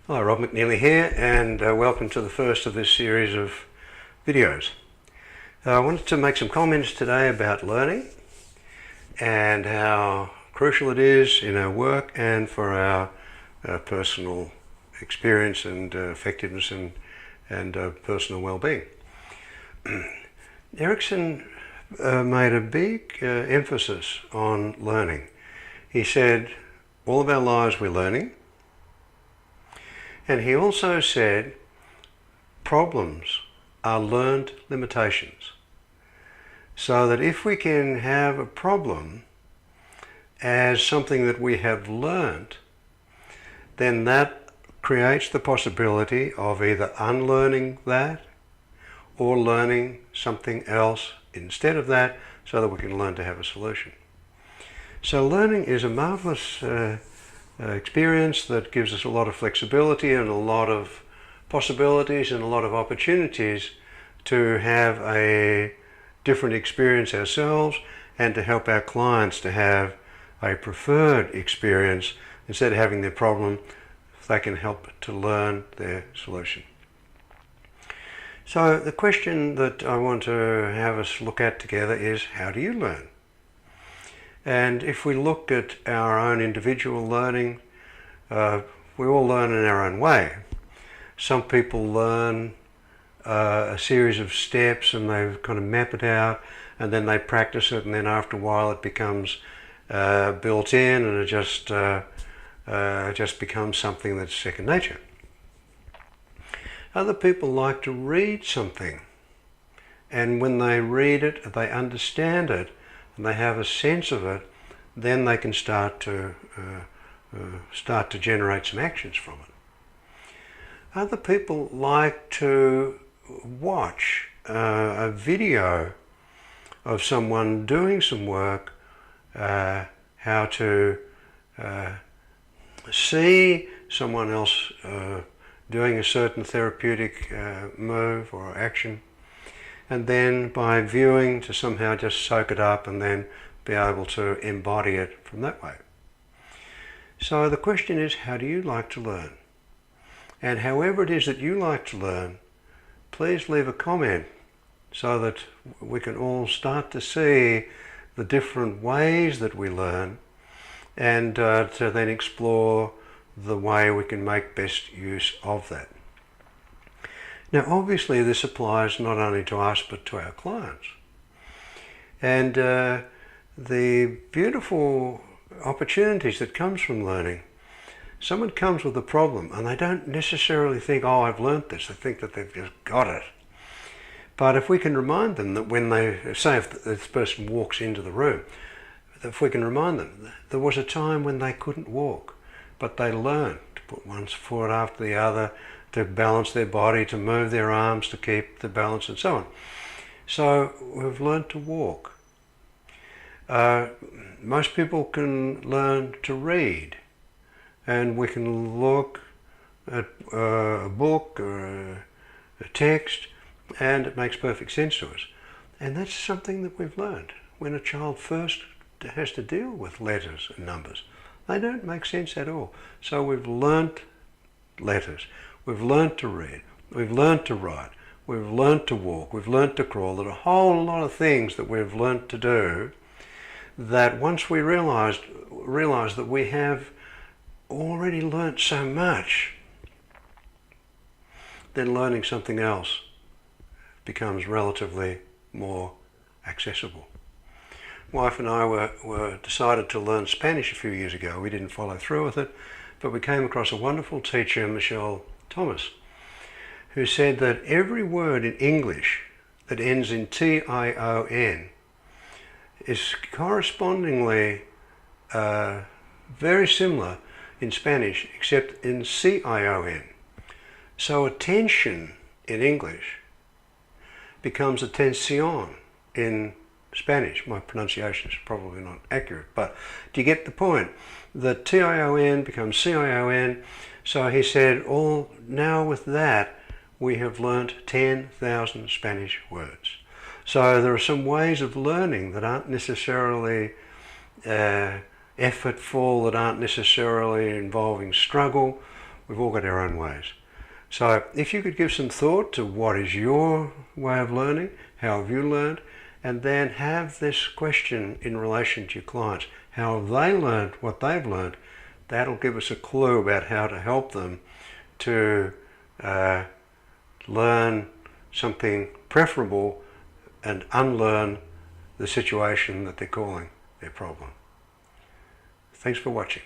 Hello, Rob McNeilly here, and welcome to the first of this series of videos. I wanted to make some comments today about learning and how crucial it is in our work and for our personal experience and effectiveness and personal well-being. Erickson made a big emphasis on learning. He said, all of our lives we're learning. And he also said, problems are learned limitations. So that if we can have a problem as something that we have learned, then that creates the possibility of either unlearning that or learning something else instead of that so that we can learn to have a solution. So learning is a marvelous experience that gives us a lot of flexibility and a lot of possibilities and a lot of opportunities to have a different experience ourselves and to help our clients to have a preferred experience. Instead of having their problem, they can help to learn their solution. So the question that I want to have us look at together is, how do you learn? And if we look at our own individual learning, we all learn in our own way. Some people learn a series of steps and they kind of map it out, and then they practice it, and then after a while it becomes built in, and it just becomes something that's second nature. Other people like to read something, and when they read it, they understand it, and they have a sense of it, then they can start to generate some actions from it. Other people like to watch a video of someone doing some work, how to see someone else doing a certain therapeutic move or action, and then by viewing to somehow just soak it up and then be able to embody it from that way. So the question is, how do you like to learn? And however it is that you like to learn, please leave a comment so that we can all start to see the different ways that we learn, and to then explore the way we can make best use of that. Now obviously this applies not only to us but to our clients. And the beautiful opportunities that comes from learning, someone comes with a problem and they don't necessarily think, oh, I've learnt this. They think that they've just got it. But if we can remind them that when they, say if this person walks into the room, if we can remind them, there was a time when they couldn't walk, but they learned to put one foot after the other, to balance their body, to move their arms, to keep the balance and so on. So we've learned to walk. Most people can learn to read, and we can look at a book or a text and it makes perfect sense to us. And that's something that we've learned. When a child first has to deal with letters and numbers, they don't make sense at all. So we've learnt letters. We've learnt to read, we've learnt to write, we've learnt to walk, we've learnt to crawl. There are a whole lot of things that we've learnt to do that once we realise that we have already learnt so much, then learning something else becomes relatively more accessible. My wife and I were decided to learn Spanish a few years ago. We didn't follow through with it, but we came across a wonderful teacher, Michelle Thomas, who said that every word in English that ends in T-I-O-N is correspondingly very similar in Spanish, except in C-I-O-N. So attention in English becomes attención in Spanish. My pronunciation is probably not accurate, but do you get the point? The T-I-O-N becomes C-I-O-N. So he said, now with that, we have learnt 10,000 Spanish words. So there are some ways of learning that aren't necessarily effortful, that aren't necessarily involving struggle, We've all got our own ways. So if you could give some thought to what is your way of learning, how have you learned, and then have this question in relation to your clients. How have they learned what they've learned? That'll give us a clue about how to help them to learn something preferable and unlearn the situation that they're calling their problem. Thanks for watching.